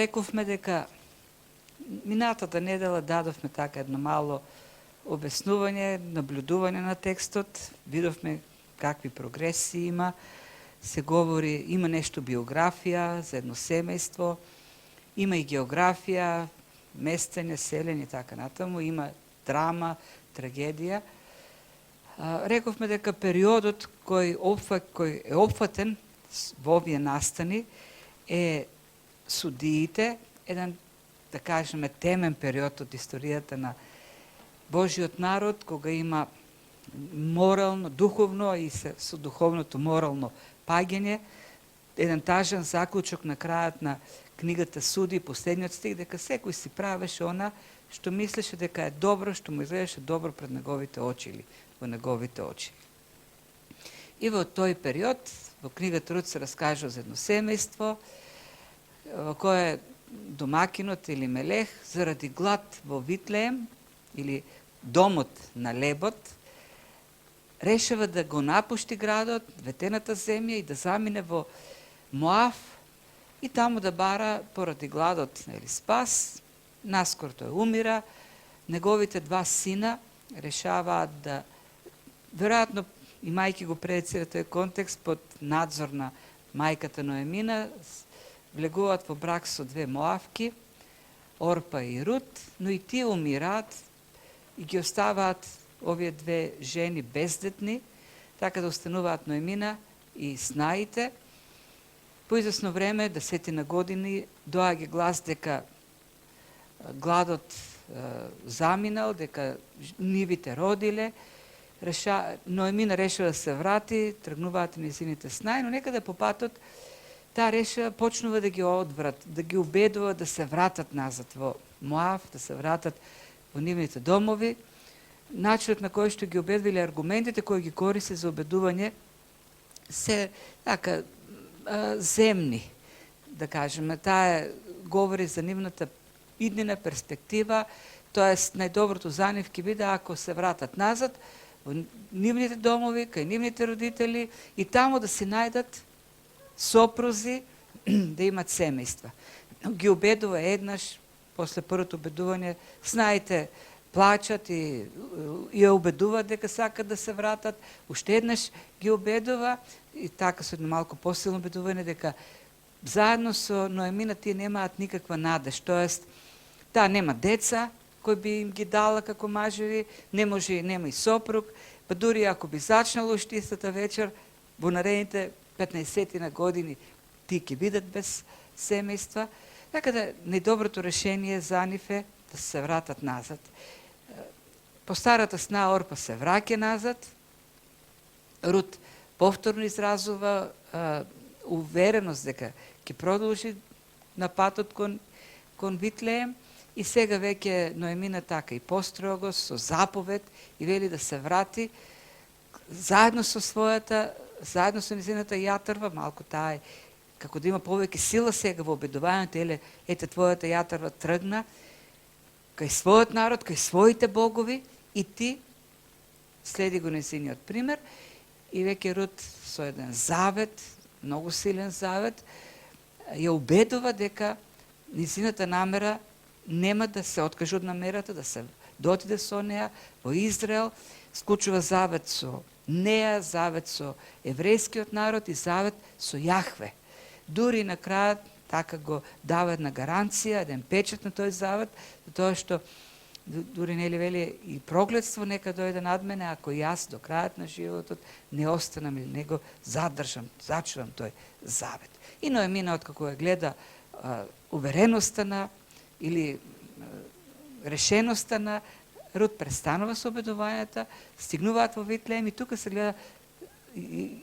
Рековме дека минатата недела дадовме така едно мало обяснување, наблюдување на текстот, видовме какви прогреси има, се говори, има нешто биографија за едно семејство, има и географија, местење, селење и така натаму, има драма, трагедија. Рековме дека периодот кој е опфатен во овие настани е судиите, еден, да кажеме, темен период од историјата на Божиот народ, кога има морално, духовно и со духовното морално паѓање, еден тажен заклучок на крајот на книгата Суди, последниот стих, дека секој си правеше она што мислеше дека е добро, што му изгледаше добро пред неговите очи или во неговите очи. И во тој период, во книгата Рут се раскажува за едно семејство, во кое домакинот или Мелех, заради глад во Витлеем, или домот на Лебот, решава да го напушти градот, ветената земја и да замине во Моав и таму да бара поради гладот или спас. Наскоро тој умира, неговите два сина решаваат да, веројатно имајќи го пред тој контекст под надзор на мајката Ноемина, влегуваат во брак со две Моавки, Орпа и Рут, но и тие умираат и ги оставаат овие две жени бездетни, така да остануваат Ноемина и снаите. По известно време, 10 години, доаѓа глас дека гладот заминал, дека нивите родиле. Ноемина решила да се врати, тргнуваат незините снаи, но некаде по патот таа решила, почнува да ги одврат, да ги убедува да се вратат назад во Моав, да се вратат во нивните домови. Начинот на кој што ги убедвиле, аргументите кои ги користи за убедување се така земни, да кажеме. Таа говори за нивната иднина перспектива, тоест најдоброто за нив ќе биде ако се вратат назад во нивните домови, кај нивните родители и таму да си најдат сопрузи, да имат семејства. Ги убедува еднаш, после првото убедување, знаете, плачат и ја убедуваат дека сакат да се вратат, уште еднаш ги убедува и така со едно малку посилно убедување дека заедно со Ноемина тие немаат никаква надеж, тоест таа нема деца кој би им ги дала како мажеви, нема и сопруг, па дури ако би зачнало уште истата вечер, во наредните 15 години тие ќе бидат без семејства, така да најдоброто решение за нив е да се вратат назад. По старата сна Орпа се враќа назад, Рут повторно изразува увереност дека ќе продолжи на патот кон Витлеем и сега веќе Ноемина така и построго со заповед и вели да се врати заедно со незината јатарва, малку таа е како да има повеќе сила сега во обедувањето, ете твојата јатарва тргна кај својот народ, кај своите богови и ти следи го незиниот пример и веќе Рут со еден завет, многу силен завет, ја убедува дека незината намера нема да се откаже од намерата, да се дотиде со неа во Израел, склучува завет со неа, завет со еврејскиот народ и завет со Јахве. Дури на крајот така го дава една гаранција, еден печат на тој завет, за тоа што дури нели вели и проклетство нека дојде над мене ако јас до крајот на животот не останам или не го зачувам тој завет. И Ноемина откако ја гледа увереноста на или решеноста на Рут, престанува со обедувањата, стигнуваат во Витлеем и тука се гледа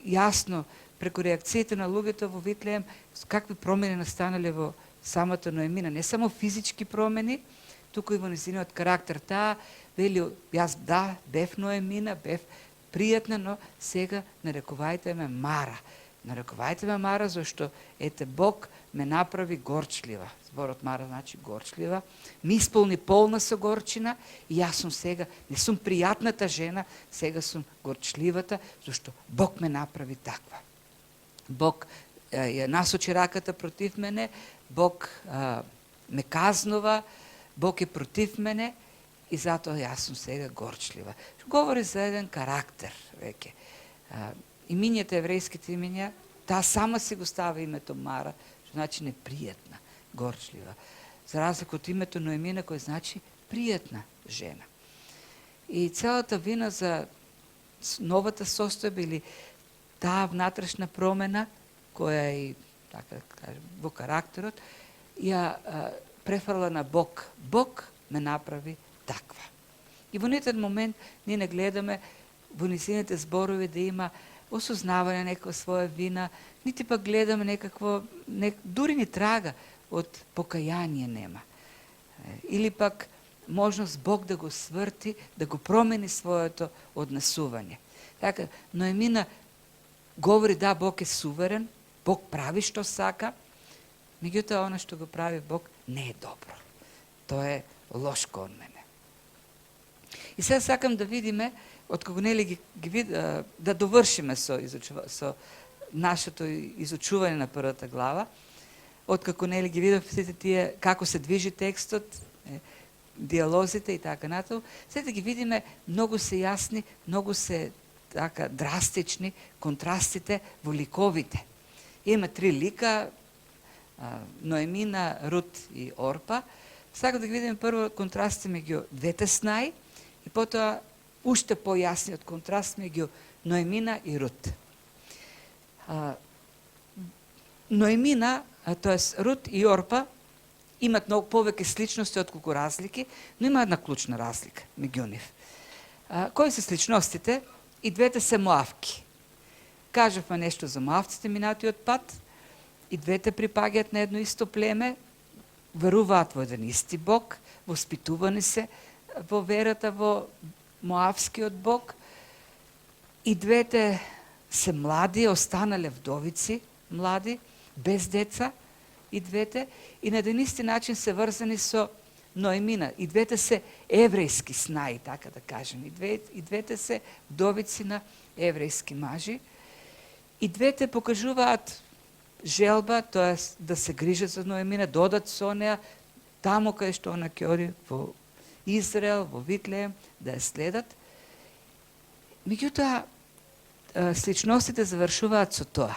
јасно преку реакциите на луѓето во Витлеем какви промени настанале во самата Ноемина, не само физички промени, туку и во незиниот карактер. Таа вели, јас бев Ноемина, бев пријатна, но сега нарекувајте ме Мара. Нарекувајте ме Мара, зашто ете Бог ме направи горчлива. Зборот Мара значи горчлива. Ми исполни полна со горчина и јас сум сега, не сум пријатната жена, сега сум горчливата, зашто Бог ме направи таква. Бог ја насочи раката против мене, Бог ме казнува, Бог е против мене и затоа јас сум сега горчлива. Говори за еден карактер веќе. Имињата, еврејските имиња, таа сама си го става името Мара, што значи непријатна, горчлива. За разлика од името Ноемина, кој значи пријатна жена. И целата вина за новата состојба или таа внатрешна промена, која е и така кажем, во карактерот, ја префрла на Бог. Бог ме направи таква. И во нитен момент ние не гледаме во низините зборови да има осознавање на некаква своја вина, нити пак гледаме некакво, дури ни трага од покаяние нема. Или пак можност Бог да го сврти, да го промени своето однесување. Така, Ноемина говори да, Бог е суверен, Бог прави што сака, меѓутоа она што го прави Бог не е добро. Тоа е лошко од мене. И сега сакам да видиме, откако нели да довршиме со нашето изучување на првата глава, откако нели ги видов сите тие како се движи текстот, диалозите и така натаму, сега да ги видиме многу се јасни, многу се така драстични контрастите во ликовите. Има 3 лика, Ноемина, Рут и Орпа. Сакам да ги видиме прво контрасти меѓу двете снаи и потоа уште појасниот контраст меѓу Ноемина и Рут. Ноемина, тоест Рут и Орпа, имат многу повеќе сличности отколку разлики, но има една клучна разлика меѓу нив. Кои се сличностите? И двете се Моавки. Кажавме нешто за Моавците минатиот пат, и двете припаѓаат на едно исто племе, веруваат во еден исти Бог, воспитувани се во верата во Моавскиот Бог, и двете се млади, останале вдовици, млади, без деца, и двете, и на еден исти начин се врзани со Ноемина. И двете се еврејски снаи, така да кажем. И двете се вдовици на еврејски мажи. И двете покажуваат желба, тоа да се грижат за Ноемина, додат со неа таму кај што она ќе оди во Израел, во Витлеем, да ја следат. Меѓутоа, сличностите завршуваат со тоа.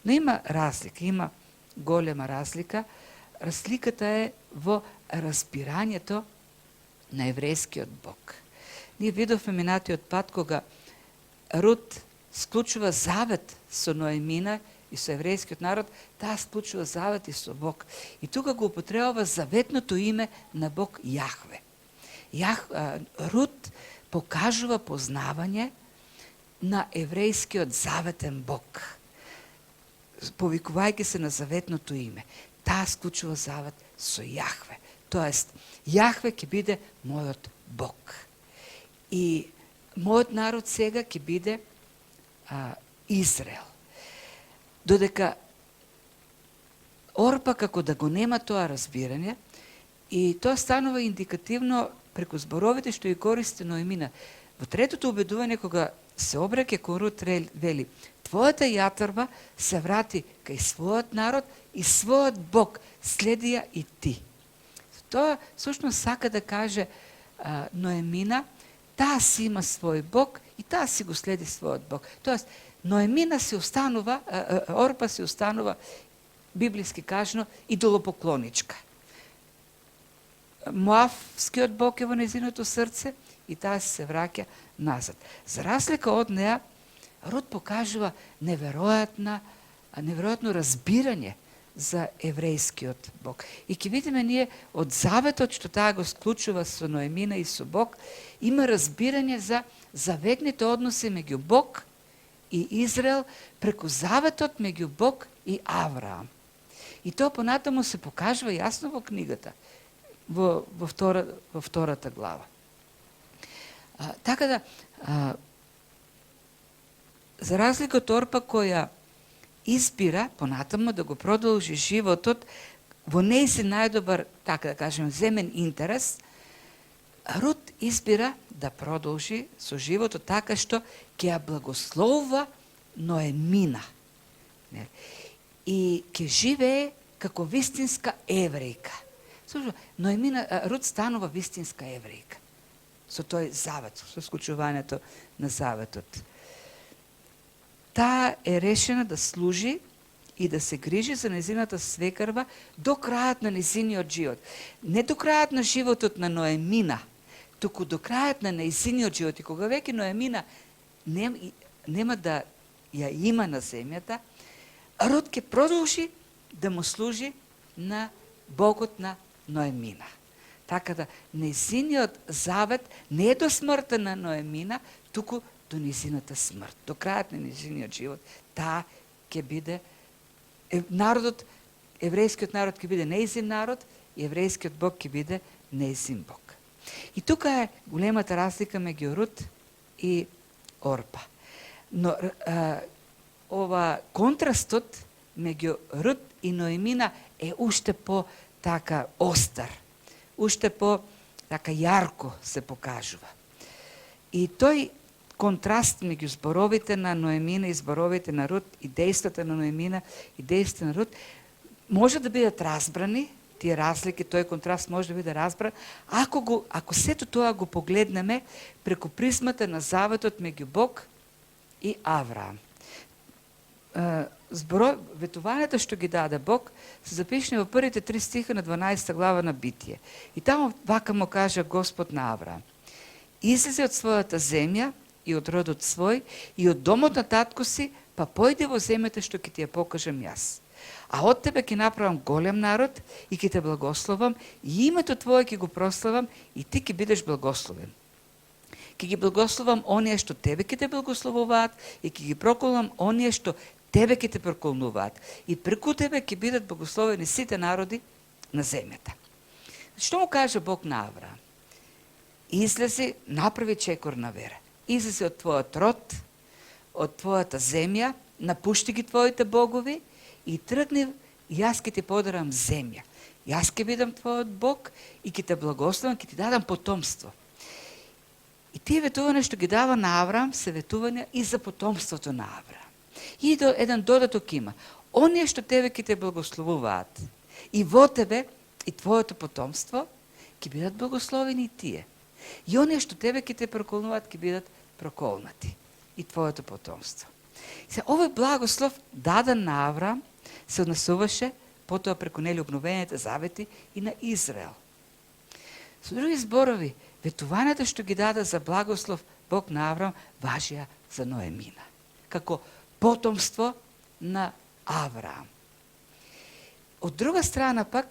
Но има разлика, има голема разлика. Разликата е во разбирањето на еврејскиот Бог. Ние видовме минатиот пат кога Рут склучува завет со Ноемина и со еврејскиот народ, таа склучува завет и со Бог. И тука го употребува заветното име на Бог Јахве. Рут покажува познавање на еврејскиот заветен Бог, повикувајќи се на заветното име. Таа склучува завет со Јахве. Тоест, Јахве ќе биде мојот Бог. И мојот народ сега ќе биде Израел. Додека Орпа како да го нема тоа разбирање, и тоа станува индикативно преку зборовите што ја користи Ноемина. Во третото убедување, кога се обраќа кон Рут, вели: твојата јатрба се врати кај својот народ и својот Бог, следи ја и ти. Тоа всушност сака да каже Ноемина, таа си има свој Бог и таа си го следи својот Бог. Тоест, Ноемина се останува, Орпа се останува, библиски кажано, идолопоклоничка. Моавскиот Бог е во незиното срце и таа се враќа назад. За разлика од неа, Рут покажува неверојатно разбирање за еврејскиот Бог. И ќе видиме ние од заветот што таа го склучува со Ноемина и со Бог, има разбирање за заветните односи меѓу Бог и Израел преку заветот меѓу Бог и Авраам. И тоа понатаму се покажува јасно во книгата, во втората глава. Така да, за разлика од Орпа која избира понатаму да го продолжи животот во нејзин најдобар, така да кажем, земен интерес, Рут избира да продолжи со животот така што ќе ја благословува Ноемина. И ќе живее како вистинска еврејка. Слушай, Ноемина, Рут станува вистинска еврејка. Со тој завет, со склучувањето на заветот. Таа е решена да служи и да се грижи за незината свекрва до крајот на незиниот живот. Не до крајот на животот на Ноемина, туку до крајот на незиниот живот. И кога веќе Ноемина нема да ја има на земјата, Рут ќе продолжи да му служи на Богот на Ноемина. Така да незиниот завет не е до смртта на Ноемина, туку до незината смрт. До крајот на незиниот живот. Таа ќе биде народот, еврејскиот народ ќе биде нејзин народ и еврејскиот Бог ќе биде нејзин Бог. И тука е големата разлика меѓу Рут и Орпа. Но ова контрастот меѓу Рут и Ноемина е уште по така остар, уште по така јарко се покажува. И тој контраст меѓу зборовите на Ноемина и зборовите на Рут и дејствата на Ноемина и дејствата на Рут може да бидат разбрани, тие разлики, тој контраст може да биде разбран, ако сето тоа го погледнеме преку призмата на заветот меѓу Бог и Авраам. Ветувањето што ги даде Бог се запишени во првите 3 стиха на 12 глава на Битие. И таму вака му кажа Господ на Авраам: излезе од својата земја и од родот свој и од домот на татко си, па појди во земјата што ќе ти ја покажам јас. А од тебе ќе направам голем народ и ќе те благословам и името твое ќе го прославам и ти ќе бидеш благословен. Ќе ги благословам оние што тебе ќе те благословуваат и ќе ги проколнам оние што тебе ќе те проколнуваат. И преку тебе ќе бидат благословени сите народи на земјата. Што му каже Бог на Авраам? Излези, направи чекор на вера. Излези од твојот род, од твојата земја, напушти ги твоите богови и тргни, јас ќе ти подарам земја. Јас ќе бидам твојот Бог и ќе те благословам, ќе ти дадам потомство. И тие ветувања што ги дава на Авраам се ветувања и за потомството на Авраам. И еден додаток има. Оние што тебе ќе те благословуваат и во тебе и твоето потомство ќе бидат благословени и тие. И оние што тебе ќе те проколнуваат ќе бидат проколнати и твоето потомство. Овој благослов даден на Авраам се однесуваше потоа преку нели обновените завети и на Израел. Со други зборови, ветувањата што ги даде за благослов Бог на Авраам важија за Ноемина, како потомство на Авраам. Од друга страна пак,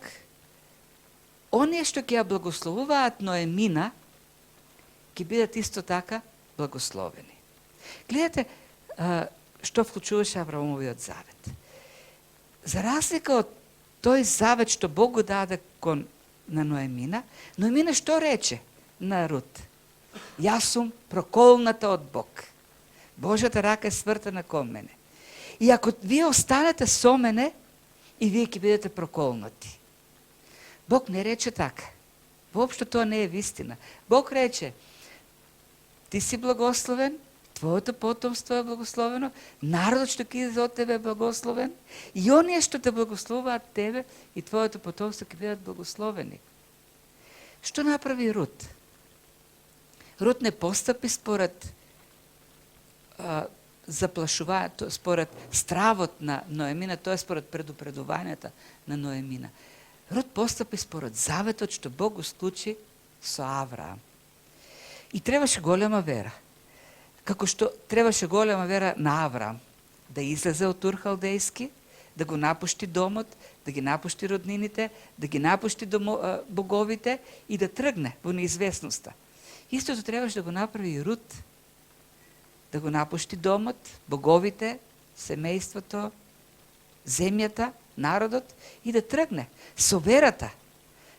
оние што ќе ја благословуваат Ноемина, ќе бидат исто така благословени. Гледате што вклучуваше Авраамовиот завет. За разлика од тој завет што Бог го даде на Ноемина, Ноемина што рече на Рут? Јас сум проколната од Бог. Божјата рака е свртена кон мене. И ако вие останете со мене, и вие ќе бидете проколнати. Бог не рече така. Воопшто тоа не е вистина. Бог рече: ти си благословен, твоето потомство е благословено, народот што ќе иде од тебе е благословен, и оние што те благословуваат тебе и твоето потомство ќе бидат благословени. Што направи Рут? Рут не постапи според заплашувањето, според стравот на Ноемина, тоа е според предупредувањата на Ноемина. Рут постапи според заветот што Бог го склучи со Авраам. И требаше голема вера. Како што требаше голема вера на Авраам да излезе од Ур Халдејски, да го напушти домот, да ги напушти роднините, да ги напушти боговите и да тргне во неизвестноста. Истото требаше да го направи и Рут. Да го напушти домот, боговите, семејството, земјата, народот и да тргне со верата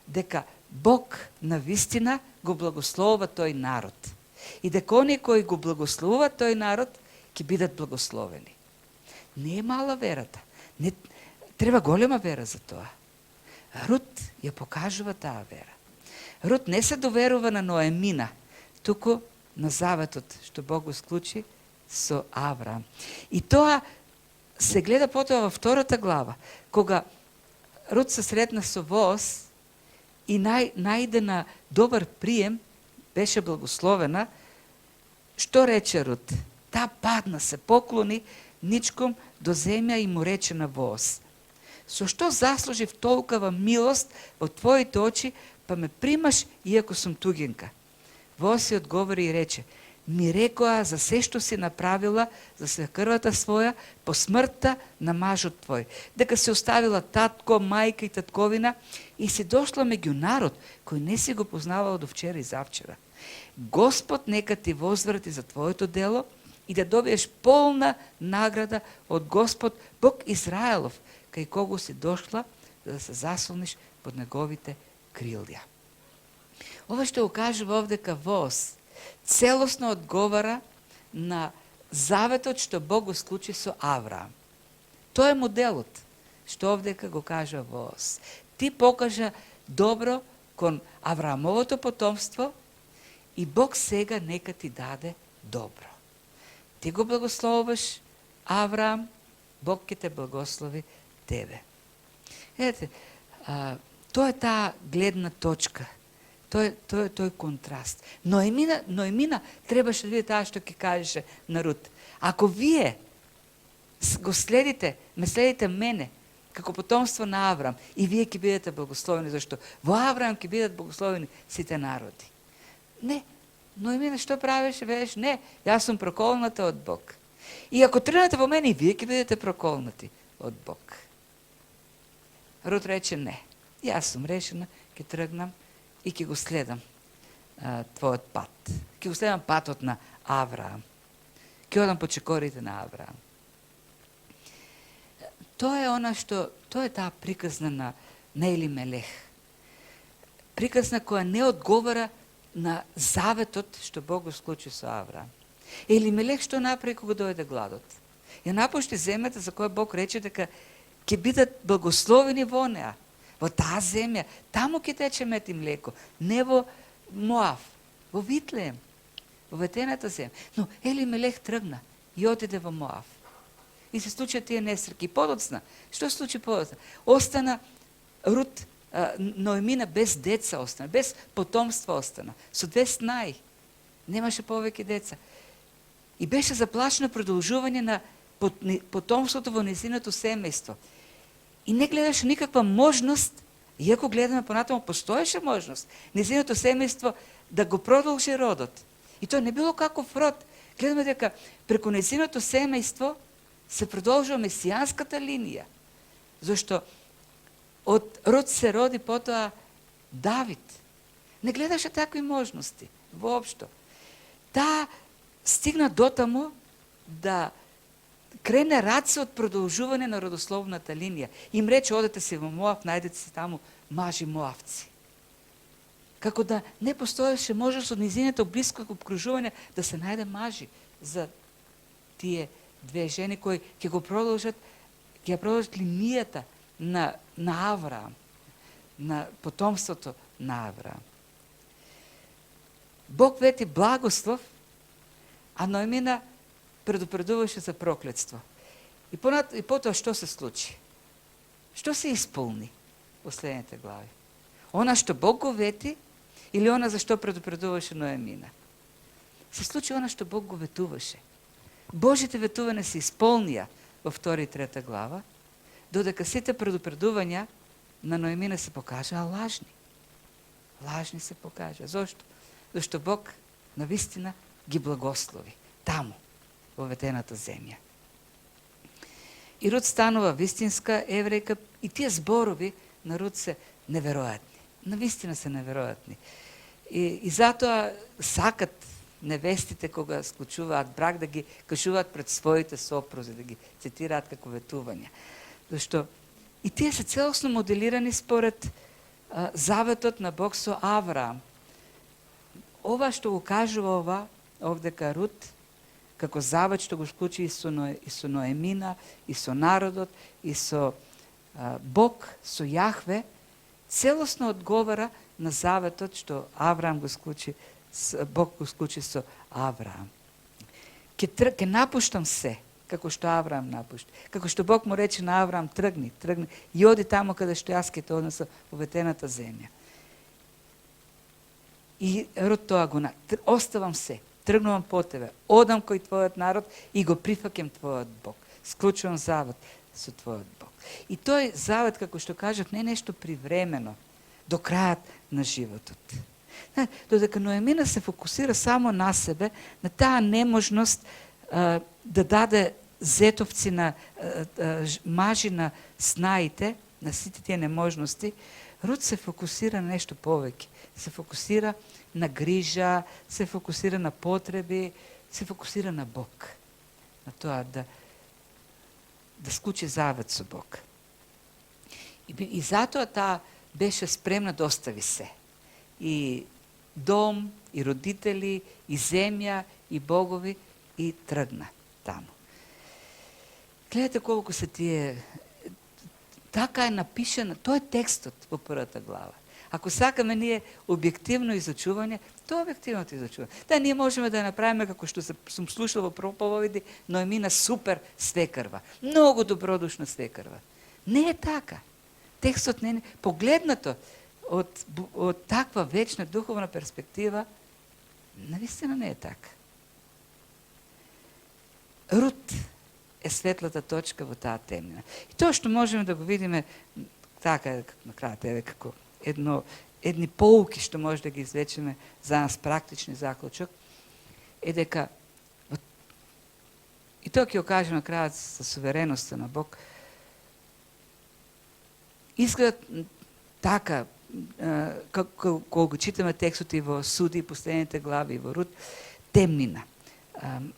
дека Бог на вистина го благословува тој народ. И дека оние кои го благословуваат тој народ ќе бидат благословени. Не е мала верата. Не, треба голема вера за тоа. Рут ја покажува таа вера. Рут не се доверува на Ноемина, туку на заветот што Бог го склучи со Авраам. И тоа се гледа потоа во втората глава, кога Рут се сретна со воз и најде на добар прием, беше благословена. Што рече Рут? Та падна, се поклони ничком до земја и му рече на воз: со што заслужив толкова милост во твоите очи, па ме примаш иако сум тугинка? Воз си одговори и рече: ми рекоа за се што си направила за свекрвата своја по смртта на мажот твој, дека си оставила татко, мајка и татковина и си дошла меѓу народ кој не си го познавал до вчера и завчера. Господ нека ти возврати за твоето дело и да добиеш полна награда од Господ Бог Израелов, кај кого си дошла да се заслониш под неговите крилја. Ова што го кажува овдека воз целосно одговара на заветот што Бог го склучи со Авраам. Тоа е моделот што овдека го кажа воз. Ти покажа добро кон Авраамовото потомство и Бог сега нека ти даде добро. Ти го благословуваш Авраам, Бог ќе те благослови тебе. Ете, тоа е таа гледна точка. Тој контраст. Ноемина требаше да види таа што ќе кажеше на Рут. Ако вие го следите, ме следите мене, како потомство на Авраам, и вие ќе бидете благословени, зашто во Авраам ќе бидат благословени сите народи. Не, Ноемина што правеше? Вееш, не, јас сум проколната од Бог. И ако тргнете во мене, и вие ќе бидете проколнати од Бог. Рут рече не. Јас сум решена, ќе тргнам и ќе го следам твојот пат. Ќе го следам патот на Авраам. Ќе одам по чекорите на Авраам. Тоа е таа приказна на Елимелех. Приказна која не одговара на заветот што Бог го склучи со Авраам. Елимелех што направи кога дојде гладот? Ја напушти земјата за која Бог рече дека ќе бидат благословени во неа. Во таа земја, таму ќе тече мед и млеко, не во Моав, во Витлеем, во ветената земја. Но Елимелех тргна и отиде во Моав. И се случи тие несреќи. Подоцна, што се случи подоцна? Остана Рут, Ноемина без деца остана, без потомство остана, со 2 снаи. Немаше повеќе деца. И беше заплашено продолжување на потомството во незиното семејство. И не гледаше никаква можност, иако гледаме понатаму, постоеше можност, незиното семејство да го продолжи родот. И тоа не било каков род. Гледаме дека преку незиното семејство се продолжува месијанската линија. Зашто од Рут се роди потоа Давид. Не гледаше такви можности, воопшто. Таа стигна дотаму да крене раце од продолжување на родословната линија. Им рече, одете се во Моав, најдете се таму мажи моавци. Како да не постоеше можност од низиното близко обкружување да се најде мажи за тие 2 жени кои ќе го продолжат, ќе продолжат линијата на Авраам, на потомството на Авраам. Бог вети благослов, а Ноемина предупредуваше за проклетство. И потоа што се случи? Што се исполни во следните глави? Она што Бог го вети или она за што предупредуваше Ноемина? Се случи она што Бог го ветуваше. Божите ветувања се исполнија во 2 и 3 глава, додека сите предупредувања на Ноемина се покажаа лажни. Лажни се покажаа. Зошто? Зашто Бог навистина ги благослови таму, во ветената земја. И Рут станува вистинска еврејка и тие зборови на Рут се неверојатни. Навистина се неверојатни. И затоа сакат невестите кога склучуваат брак да ги кажуваат пред своите сопрузи, да ги цитираат како ветувања. Зашто и тие се целосно моделирани според заветот на Бог со Авраам. Ова што го кажува овдека Рут, како завет што го склучи и со Ноемина, и со народот, и со Бог, со Јахве, целосно одговара на заветот што Авраам го склучи, Бог го склучи со Авраам. Ке напуштам се како што Авраам напушти. Како што Бог му рече на Авраам, тргни и оди тамо каде што јас ќе те однесам во ветената земја. И Рут тоа го оставам се, тргнувам по тебе, одам кој твојот народ и го прифаќам твојот Бог. Склучувам завет со твојот Бог. И тој завет, како што кажав, не е нешто привремено, до крајот на животот. Додека Ноемина се фокусира само на себе, на таа неможност да даде зетовци на мажи на снаите, на сите тие неможности, Рут се фокусира на нешто повеќе. Се фокусира на грижа, се фокусира на потреби, се фокусира на Бог. На тоа да склучи завет со Бог. И затоа таа беше спремна да остави се. И дом, и родители, и земја, и богови, и тргна таму. Гледате колку се тие... Така е напишено, тоа е текстот во првата глава. Ако сакаме ние објективно изучување, тоа е објективното изучување. Да, ние можеме да направиме, како што сум слушала во проповеди, Ноемина супер свекрва. Многу добродушна свекрва. Не е така. Текстот не е... Погледнато од таква вечна духовна перспектива, навистина не е така. Рут е светлата точка во таа темнина. И тоа што можеме да го видиме, така на крајот, еве како едни поуки што може да ги извлечеме за нас практични заклучок, е дека, и тоа ќе го кажем на крајот за сувереноста на Бог, изглед така, кога го читаме текстот и во Суди, и последните глави, и во Рут, темнина,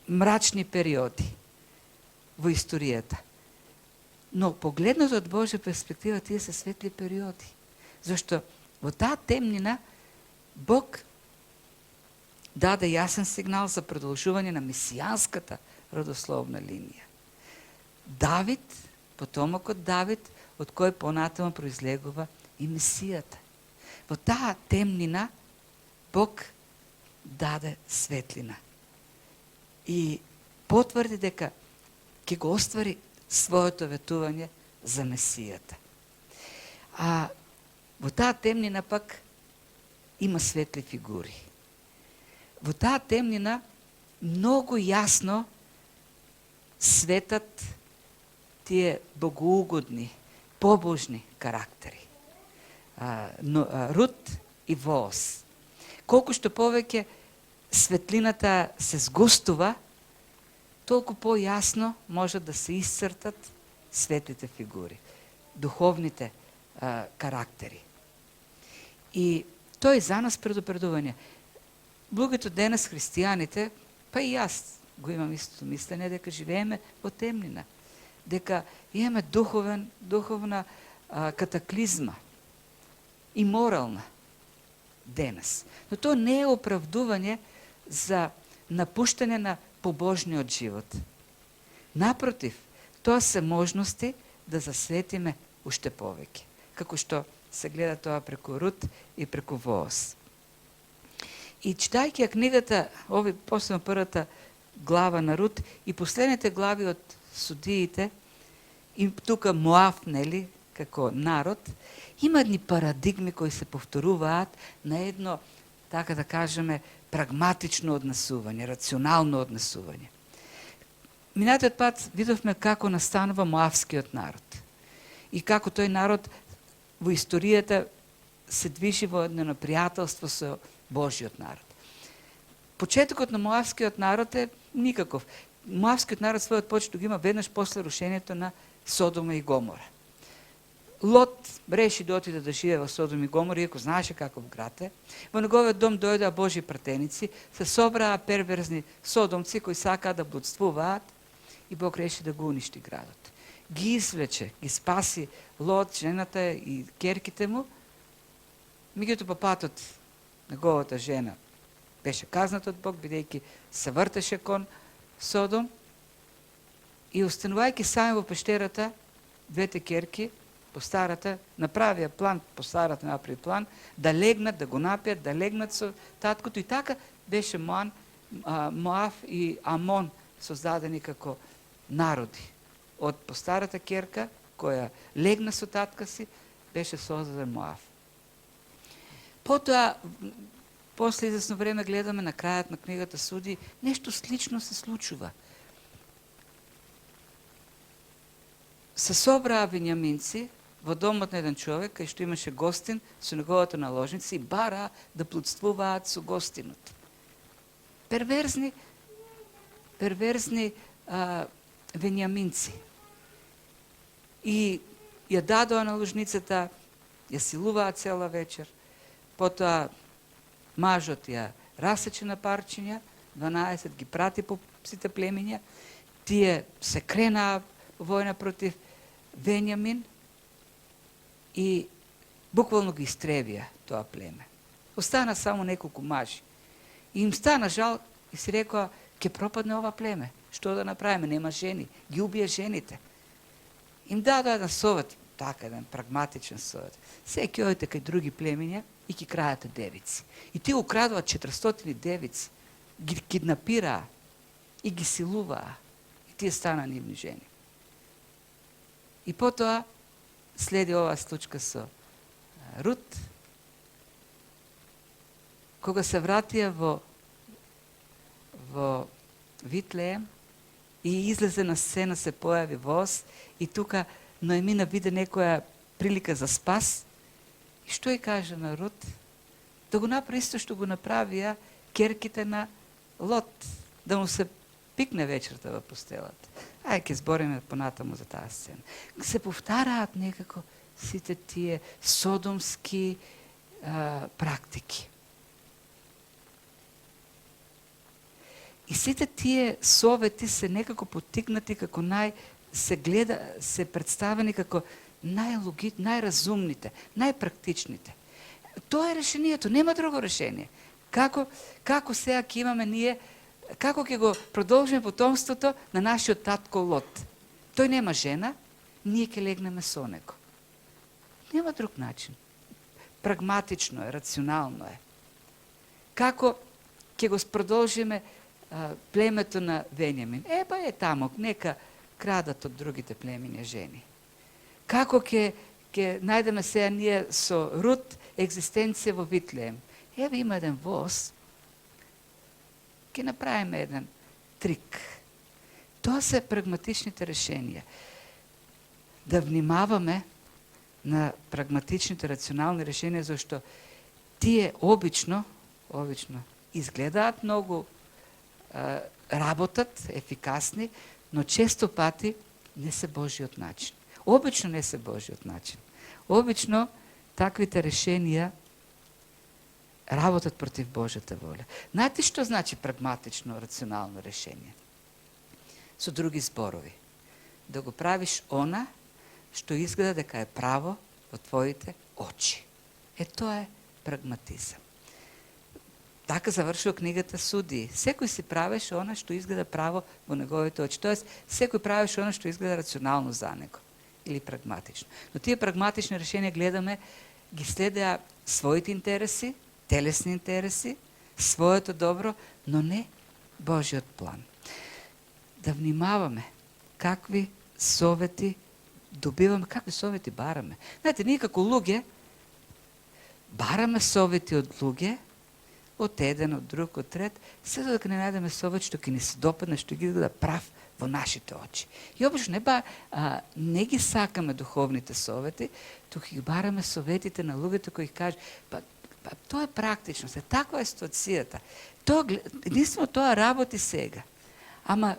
мрачни периоди во историјата. Но погледнато од Божја перспектива, тие се светли периоди. Зашто во таа темнина Бог даде јасен сигнал за продолжување на месијанската родословна линија. Давид, потомокот Давид, од кој понатаму произлегува и Месијата. Во таа темнина Бог даде светлина. И потврди дека ќе го оствари своето ветување за Месијата. А во таа темнина пак има светли фигури. Во таа темнина многу јасно светат тие богоугодни, побожни карактери. Рут и Воос. Колку што повеќе светлината се згустува, толку по-јасно може да се исцртат светлите фигури, духовните карактери. И тој за нас предупредување. Луѓето денес, христијаните, па и јас го имам истото мислење, дека живееме во темнина, дека имаме духовна катаклизма и морална денес. Но тоа не е оправдување за напуштање на побожниот живот. Напротив, тоа се можности да засветиме уште повеќе, како што се гледа тоа преку Рут и преку Воос. И читајќи ја книгата, посебно првата глава на Рут и последните глави од Судиите, и тука Моав, нели, како народ, има едни парадигми кои се повторуваат на едно, така да кажеме, прагматично однесување, рационално однесување. Минатиот пат видовме како настанува Моавскиот народ и како тој народ во историјата се движи во едно пријателство со Божиот народ. Почетокот на Моавскиот народ е никаков. Моавскиот народ својот почеток има веднаш после рушењето на Содома и Гомора. Лот реши да отиде да живее во Содом и Гомора, иако знаеше каков град е. Во неговиот дом дојдоа Божји пратеници, се собраа перверзни содомци кои сакаа да блудствуваат и Бог реши да го уништи градот. Ги извлече, ги спаси Лот, жената и керките му. Меѓутоа по патот неговата жена беше казнат од Бог, бидејќи се вртеше кон Содом и останувајќи сами во пештерата, двете керки по старата направија план, по старата направи план да легнат, да го напијат, да легнат со таткото, и така беше Моав и Амон создадени како народи. Од постарата керка, која легна со татка си, беше создаден Моав. Потоа, после известно време гледаме на крајот на книгата Суди, нешто слично се случува. Се собраа вењаминци во домот на еден човек, кај што имаше гостин со неговата наложница и бара да плутствуваат со гостинот. Перверзни вењаминци. И ја дадоа наложницата, ја силуваа цела вечер, потоа мажот ја расече на парчиња, 12 ги прати по сите племиња, тие се кренаа војна против Вењамин и буквално ги истребија тоа племе. Остана само неколку мажи. И им стана жал и си рекоа, ќе пропадне ова племе. Што да направиме? Нема жени. Ги убија жените. Им дадоа еден совет, така еден прагматичен совет. Секи одите кај други племиња и ги крајате девици. И тие украдуваат 400 девици, ги киднапираа и ги силуваа. И тие стана нивни жени. И потоа следи оваа случка со Рут, кога се вратија во Витлеем и излезе на сцена, се појави воз и тука Ноемина виде некоја прилика за спас. И што ја каже на Рут? Да го направи исто што го направија керките на Лот, да му се пикне вечерта во постелата. Ај, ќе збориме понатаму за таа сцена. Се повтараат некако сите тие содомски практики. И сите тие совети се некако поттикнати како се представени како најразумните, најпрактичните. Тоа е решението, нема друго решение. Како сега ќе имаме ние, како ќе го продолжиме потомството на нашиот татко Лот? Тој нема жена, ние ќе легнеме со него. Нема друг начин. Прагматично е, рационално е. Како ќе го продолжиме племето на Вењамин? Еба е тамо, нека крадат од другите племиња жени. Како ќе најдеме сега ние со Рут екзистенција во Витлеем? Еве има еден воз, ќе направиме еден трик. Тоа се прагматичните решенија. Да внимаваме на прагматичните, рационални решенија, зашто тие обично изгледаат многу, работат, ефикасни, но често пати не се Божиот начин. Обично не се Божиот начин. Обично таквите решенија работат против Божјата воля. Знаете што значи прагматично, рационално решение? Со други зборови. Да го правиш она што изгледа дека е право во твоите очи. Тоа е прагматизам. Така завршува книгата Судии. Секој си правеше она што изгледа право во неговите очи. Тоест, секој правеше она што изгледа рационално за него. Или прагматично. Но тие прагматични решенија гледаме, ги следеа своите интереси, телесни интереси, своето добро, но не Божиот план. Да внимаваме какви совети добиваме, какви совети бараме. Знаете, ние како луѓе бараме совети од луѓе, од еден, од друг, од трет, се додека не најдеме совет што ќе ни се допадне, што ги гледа прав во нашите очи. И обично не ги сакаме духовните совети, туку ги бараме советите на луѓето кои кажат, тоа е практично, таква е ситуацијата. Единствено тоа работи сега. Ама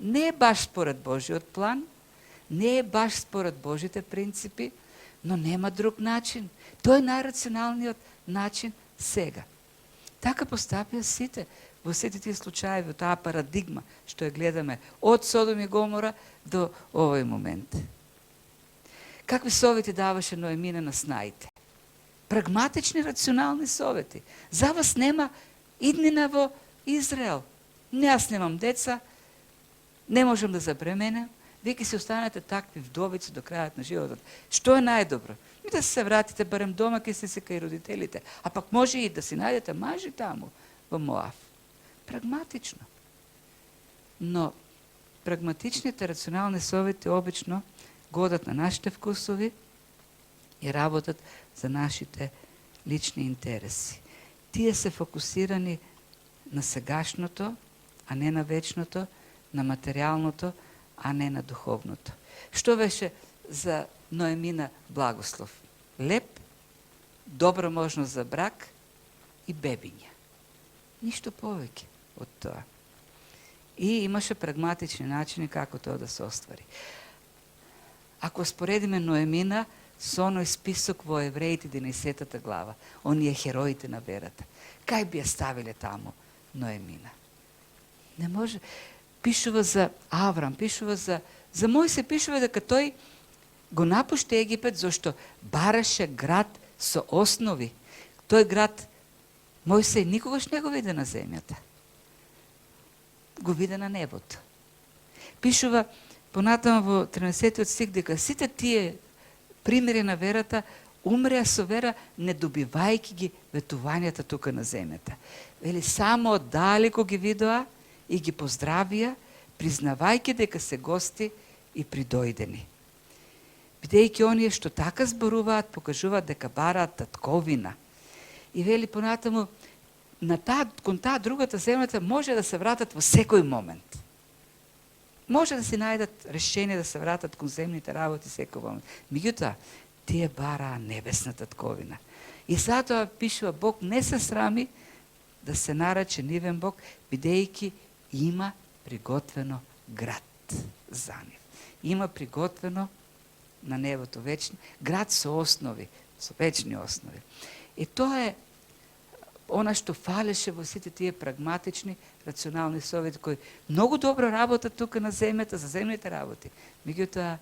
не е баш според Божиот план, не е баш според Божите принципи, но нема друг начин. Тоа е најрационалниот начин сега. Така постапија сите во сите тие случаи, во таа парадигма што ја гледаме од Содом и Гомора до овој момент. Какви совети даваше Ноемина на снаите? Прагматични, рационални совети. За вас нема иднина во Израел. Јас немам деца, не можам да забременам, вие ќе се останете такви вдовици до крајот на животот. Што е најдобро? И да се вратите барем дома, ке сте се кај родителите. А пак може и да си најдете мажи таму во Моав. Прагматично. Но прагматичните рационални совети обично годат на нашите вкусови и работат за нашите лични интереси. Тие се фокусирани на сегашното, а не на вечното, на материалното, а не на духовното. Што беше за Ноемина благослов? Леп, добра можност за брак и бебиња. Ништо повеќе од тоа. И имаше прагматични начини како тоа да се оствари. Ако споредиме Ноемина со оној список во Евреите 11 глава, оние хероите на верата, кај би ја ставиле таму Ноемина? Не може. Пишува за Аврам, пишува за Мојсе, пишува дека тој го напушти Египет зашто бараше град со основи. Тој град Мојсей никогаш не го виде на земјата. Го виде на небото. Пишува понатаму во 13 стих дека сите тие примери на верата умреа со вера, не добивајќи ги ветувањата тука на земјата. Вели, само оддалеку ги видоа и ги поздравија, признавајќи дека се гости и придојдени. Бидејќи оние што така зборуваат, покажуваат дека бараат татковина. И вели понатаму, кон таа другата земјата може да се вратат во секој момент. Може да си најдат решение да се вратат кон земните работи секој момент. Меѓутоа, тие бараа небесна татковина. И затоа пишува, Бог не се срами да се нарече нивен Бог, бидејќи има приготвено град за нив. Има приготвено на небото вечни, град со основи, со вечни основи. И тоа е она што фалеше во сите тие прагматични, рационални совети, кои многу добро работат тука на земјата, за земните работи, меѓутоа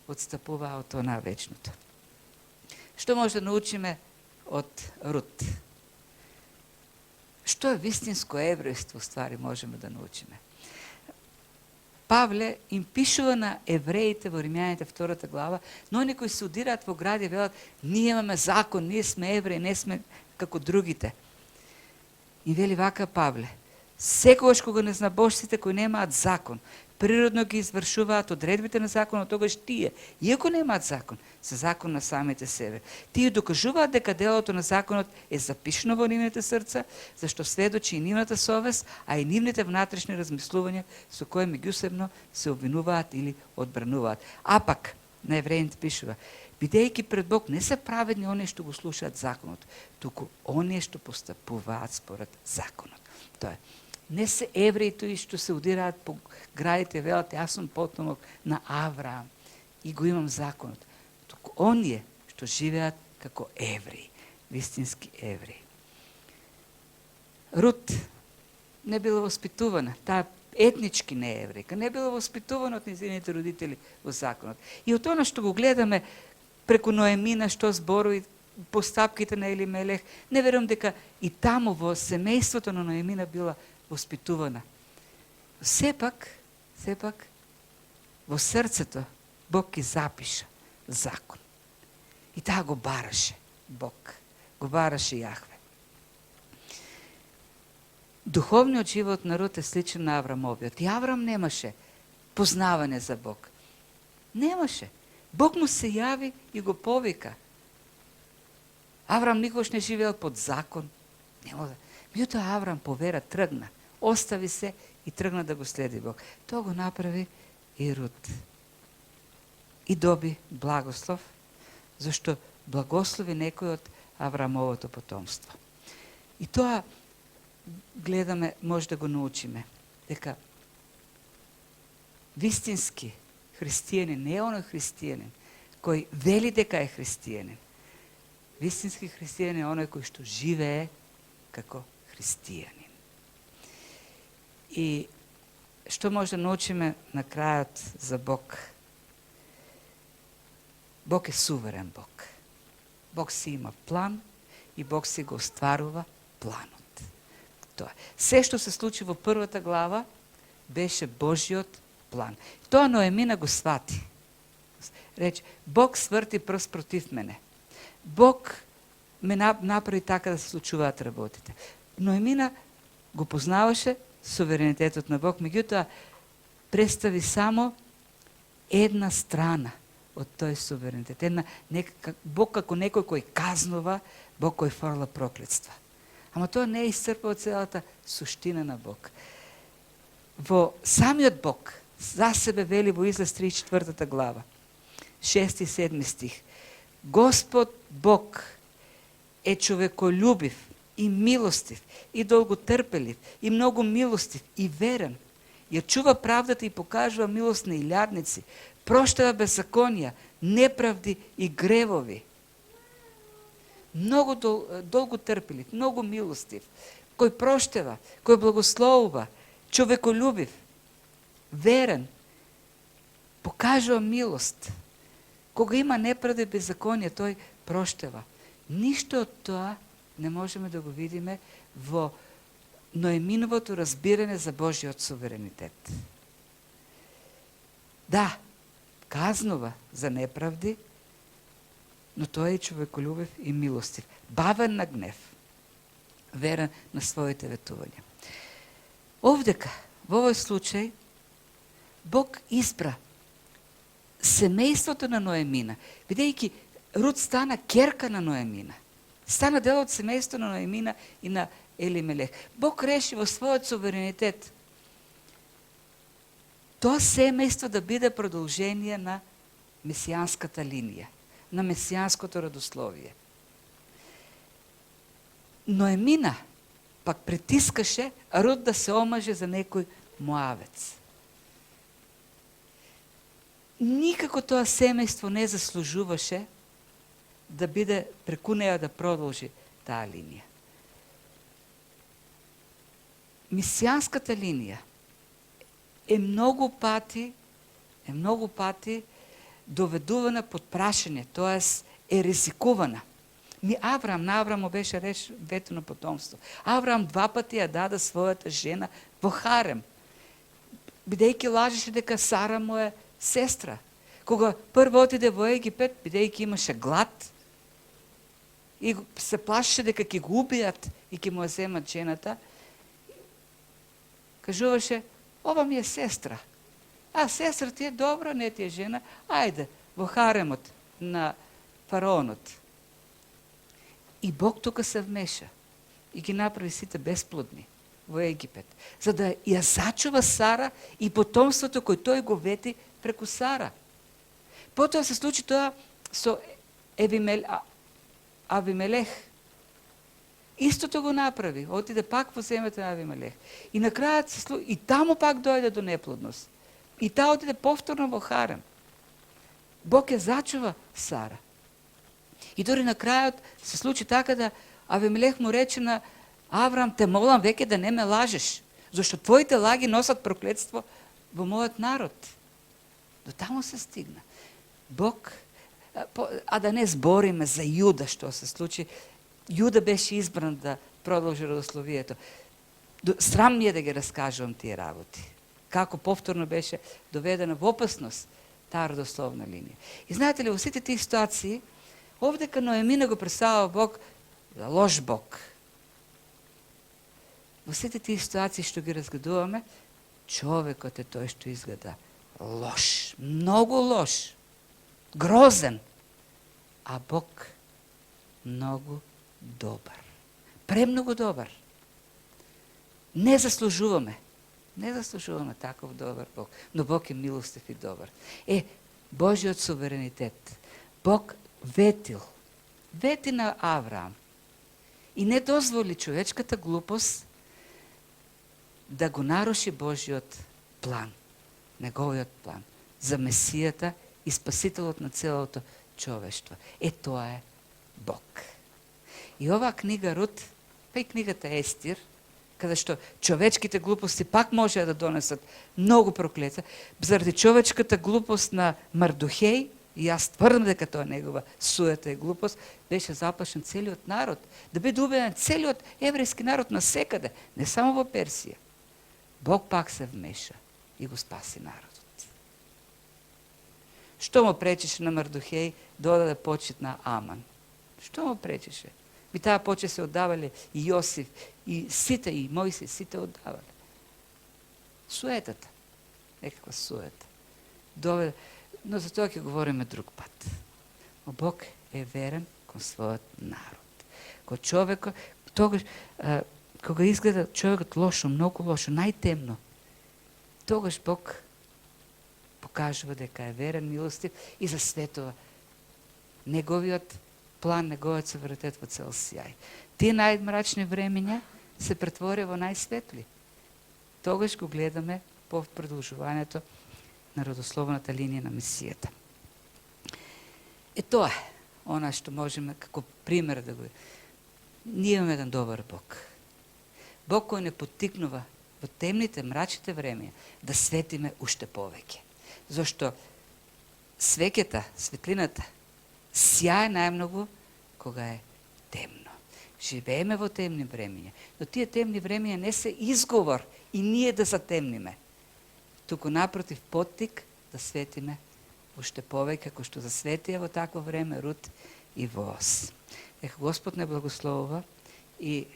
отстапуваа од тоа вечното. Што може да научиме од Рут? Што е вистинско еврејство, ствари можеме да научиме? Павле им пишува на евреите во Римјаните 2 глава, но они кои се удираат во гради велат, ние имаме закон, ние сме евреи, не сме како другите. И вели вака Павле, секогаш кога незнабожците кои немаат закон, природно ги извршуваат одредбите на законот, тогаш тие, иако немаат закон, се закон на самите себе. Тие докажуваат дека делото на законот е запишено во нивните срца, зашто сведочи и нивната совест, а и нивните внатрешни размислувања со кои меѓусебно се обвинуваат или одбрануваат. А пак, на евреите пишува, бидејќи пред Бог не се праведни оние што го слушаат законот, туку оние што постапуваат според законот. Тоа е. Не се евреи тои што се удираат по градите, велат, јас сум потомок на Авраам и го имам законот. Туку оние што живеат како евреи, вистински евреи. Рут не била воспитувана, таа етнички не е еврејка, не била воспитувана од низините родители во законот. И од она што го гледаме преку Ноемина, што зборови постапките на Елимелех, не верувам дека и таму во семејството на Ноемина била воспитувана. Сепак, во срцето Бог ги запиша закон. И таа го бараше Бог, го бараше Јахве. Духовниот живот на Рут е сличен на Аврамовиот. И Аврам немаше познавање за Бог. Немаше. Бог му се јави и го повика. Аврам никош не живеел под закон. Меѓутоа Аврам по вера тргна. Остави се и тргна да го следи Бог. Тоа го направи и Рут. И доби благослов, зашто благослови некој од Аврамовото потомство. И тоа гледаме, може да го научиме, дека вистински христијанин не е оној христијанин кој вели дека е христијанин. Вистински христијанин е оној кој што живее како христијанин. И што може да научиме на крајот за Бог? Бог е суверен Бог. Бог си има план и Бог си го остварува планот. Тоа. Се што се случи во 1 глава беше Божиот план. Тоа Ноемина го свати. Рече, Бог сврти прст против мене. Бог ме направи така да се случуваат работите. Ноемина го познаваше суверенитетот на Бог, меѓутоа представи само една страна од тој суверенитет. Бог како некој кој казнува, Бог кој фрла проклетства. Ама тоа не е исцрпува целата суштина на Бог. Во самиот Бог за себе вели во Излез 34 глава, 6 и 7 стих. Господ Бог е човеколюбив и милостив и долготрпелив и многу милостив и верен. Ја чува правдата и покажува милост на илјадници, проштава беззаконија, неправди и гревови. Многу долготрпелив, многу милостив, кој проштева, кој благословува, човеколюбив, верен, покажува милост. Кога има неправда и беззаконие, тој проштева. Ништо од тоа не можеме да го видиме во Ноеминовото разбирање за Божиот суверенитет. Да, казнува за неправди, но тој е човеколюбив и милостив, бавен на гнев, верен на своите ветувања. Овдека, во овој случај, Бог избра семејството на Ноемина, бидејќи Рут стана керка на Ноемина. Стана дел од семејството на Ноемина и на Елимелех. Бог реши во својот суверенитет тоа семејство да биде продолжение на месијанската линија, на месијанското родословие. Ноемина пак притискаше Рут да се омаже за некој моавец. Никако тоа семејство не заслужуваше да биде преку неа да продолжи таа линија. Месијанската линија е многу пати доведувана под прашање, тоест е ризикувана. На Авраам му беше ветено потомство. Авраам 2 пати ја даде својата жена во харем, бидејќи лажеше дека Сара му е сестра. Кога прво отиде во Египет, бидејќи имаше глад, и се плашеше дека ќе го убијат и ќе му ја земат жената, кажуваше, ова ми е сестра. А сестра ти е добра, не ти е жена, ајде, во харемот на фараонот. И Бог тука се вмеша и ги направи сите бесплодни во Египет, за да ја зачува Сара и потомството кој тој го вети преку Сара. Потоа се случи тоа со Авимелех. Истото го направи, отиде пак во земјата на Авимелех. И на крајот и таму пак дојде до неплодност. И таа отиде повторно во харем. Бог ја зачува Сара. И дори на крајот се случи така да Авимелех му рече на Аврам, те молам веќе да не ме лажеш, зашто твоите лаги носат проклетство во мојот народ. До таму се стигна. Бог, а да не збориме за Јуда што се случи, Јуда беше избран да продолжи родословието. Срам ми е да ги раскажувам тие работи. Како повторно беше доведена во опасност таа родословна линија. И знаете ли, во сите тие ситуации, овдека Ноемина го представува Бог за лош Бог. Во сите тие ситуации што ги разгледуваме, човекот е тој што изгледа лош, многу лош, грозен, а Бог многу добар. Премногу добар. Не заслужуваме таков добар Бог, но Бог е милостив и добар. Божиот суверенитет. Бог вети на Авраам и не дозволи човечката глупост да го наруши Божиот план, неговиот план за Месијата и Спасителот на целото човештво. Тоа е Бог. И оваа книга Рут, па и книгата Естир, каде што човечките глупости пак може да донесат многу проклета, заради човечката глупост на Мардухеј, и јас тврдам дека тоа негова суета и глупост, беше заплашен целиот народ, да биде убеден целиот еврејски народ насекаде, не само во Персија. Бог пак се вмеша и го спаси народот. Што му пречеше на Мардухеј да одаде почит на Аман? Што му пречеше? И таа почет се оддавале и Јосиф, и сите, и Мојсей, сите оддавале. Суетата. некаква суета. Но за тоа ќе говориме друг пат. Но Бог е верен кон својот народ. Кога човекот, тогаш, кога изгледа човекот лошо, многу лошо, најтемно, тогаш Бог покажува дека е верен, милостив и засветува неговиот план, неговиот суверенитет во цел сјај. Тие најмрачни времења се претвори во најсветли. Тогаш го гледаме по продолжувањето на родословната линија на Месијата. Тоа е она што можеме како пример да го... Ние имаме еден добар Бог. Бог кој не поттикнува во темните, мрачните времења да светиме уште повеќе. Зошто свеќата, светлината, сјае најмногу кога е темно. Живееме во темни времења, но тие темни времења не се изговор и ние да затемниме, туку напротив поттик да светиме уште повеќе, како што засветија во такво време Рут и Воос. Нека Господ не благословува и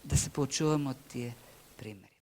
да се поучуваме од тие примери.